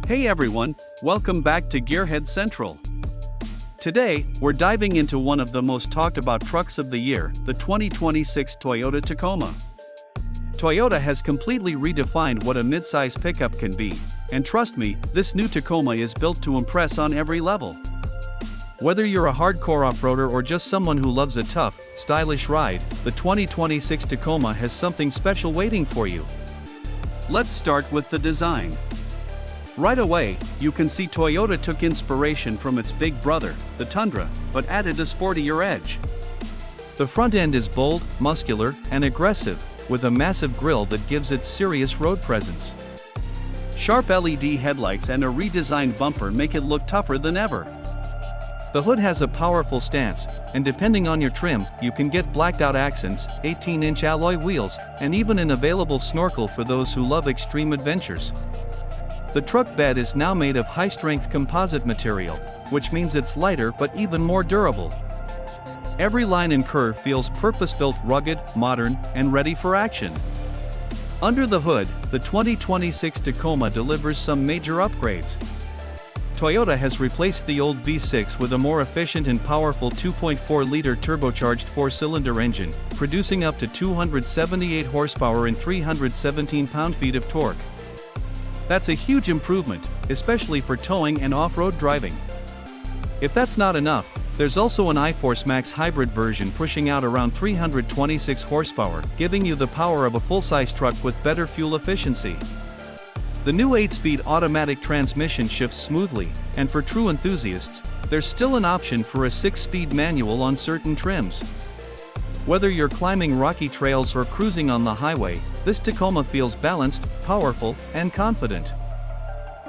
Hey everyone, welcome back to Gearhead Central. Today, we're diving into one of the most talked about trucks of the year, the 2026 Toyota Tacoma. Toyota has completely redefined what a midsize pickup can be, and trust me, this new Tacoma is built to impress on every level. Whether you're a hardcore off-roader or just someone who loves a tough, stylish ride, the 2026 Tacoma has something special waiting for you. Let's start with the design. Right away, you can see Toyota took inspiration from its big brother, the Tundra, but added a sportier edge. The front end is bold, muscular, and aggressive, with a massive grille that gives it serious road presence. Sharp LED headlights and a redesigned bumper make it look tougher than ever. The hood has a powerful stance, and depending on your trim, you can get blacked-out accents, 18-inch alloy wheels, and even an available snorkel for those who love extreme adventures. The truck bed is now made of high-strength composite material, which means it's lighter but even more durable. Every line and curve feels purpose-built, rugged, modern, and ready for action. Under the hood, the 2026 Tacoma delivers some major upgrades. Toyota has replaced the old V6 with a more efficient and powerful 2.4-liter turbocharged four-cylinder engine, producing up to 278 horsepower and 317 pound-feet of torque. That's a huge improvement, especially for towing and off-road driving. If that's not enough, there's also an iForce Max hybrid version pushing out around 326 horsepower, giving you the power of a full-size truck with better fuel efficiency. The new 8-speed automatic transmission shifts smoothly, and for true enthusiasts, there's still an option for a 6-speed manual on certain trims. Whether you're climbing rocky trails or cruising on the highway, this Tacoma feels balanced, powerful, and confident.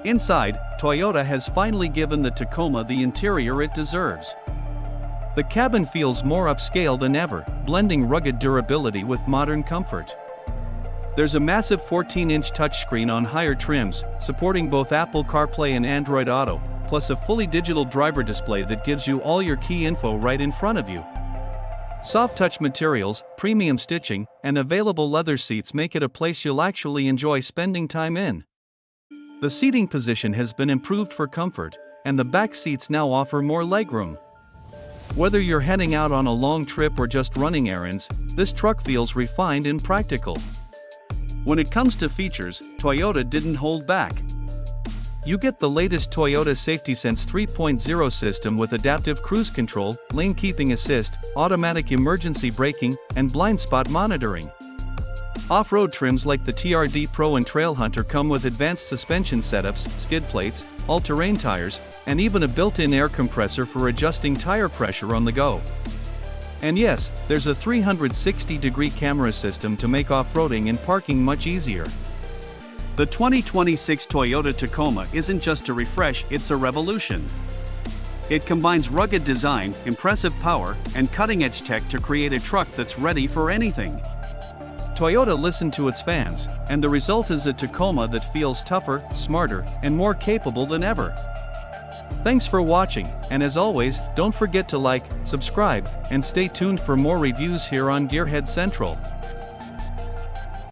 Inside, Toyota has finally given the Tacoma the interior it deserves. The cabin feels more upscale than ever, blending rugged durability with modern comfort. There's a massive 14-inch touchscreen on higher trims, supporting both Apple CarPlay and Android Auto, plus a fully digital driver display that gives you all your key info right in front of you. Soft touch materials, premium stitching, and available leather seats make it a place you'll actually enjoy spending time in. The seating position has been improved for comfort, and the back seats now offer more legroom. Whether you're heading out on a long trip or just running errands, this truck feels refined and practical. When it comes to features, Toyota didn't hold back. You get the latest Toyota SafetySense 3.0 system with adaptive cruise control, lane keeping assist, automatic emergency braking, and blind spot monitoring. Off-road trims like the TRD Pro and Trailhunter come with advanced suspension setups, skid plates, all-terrain tires, and even a built-in air compressor for adjusting tire pressure on the go. And yes, there's a 360-degree camera system to make off-roading and parking much easier. The 2026 Toyota Tacoma isn't just a refresh, it's a revolution. It combines rugged design, impressive power, and cutting-edge tech to create a truck that's ready for anything. Toyota listened to its fans, and the result is a Tacoma that feels tougher, smarter, and more capable than ever. Thanks for watching, and as always, don't forget to like, subscribe, and stay tuned for more reviews here on Gearhead Central.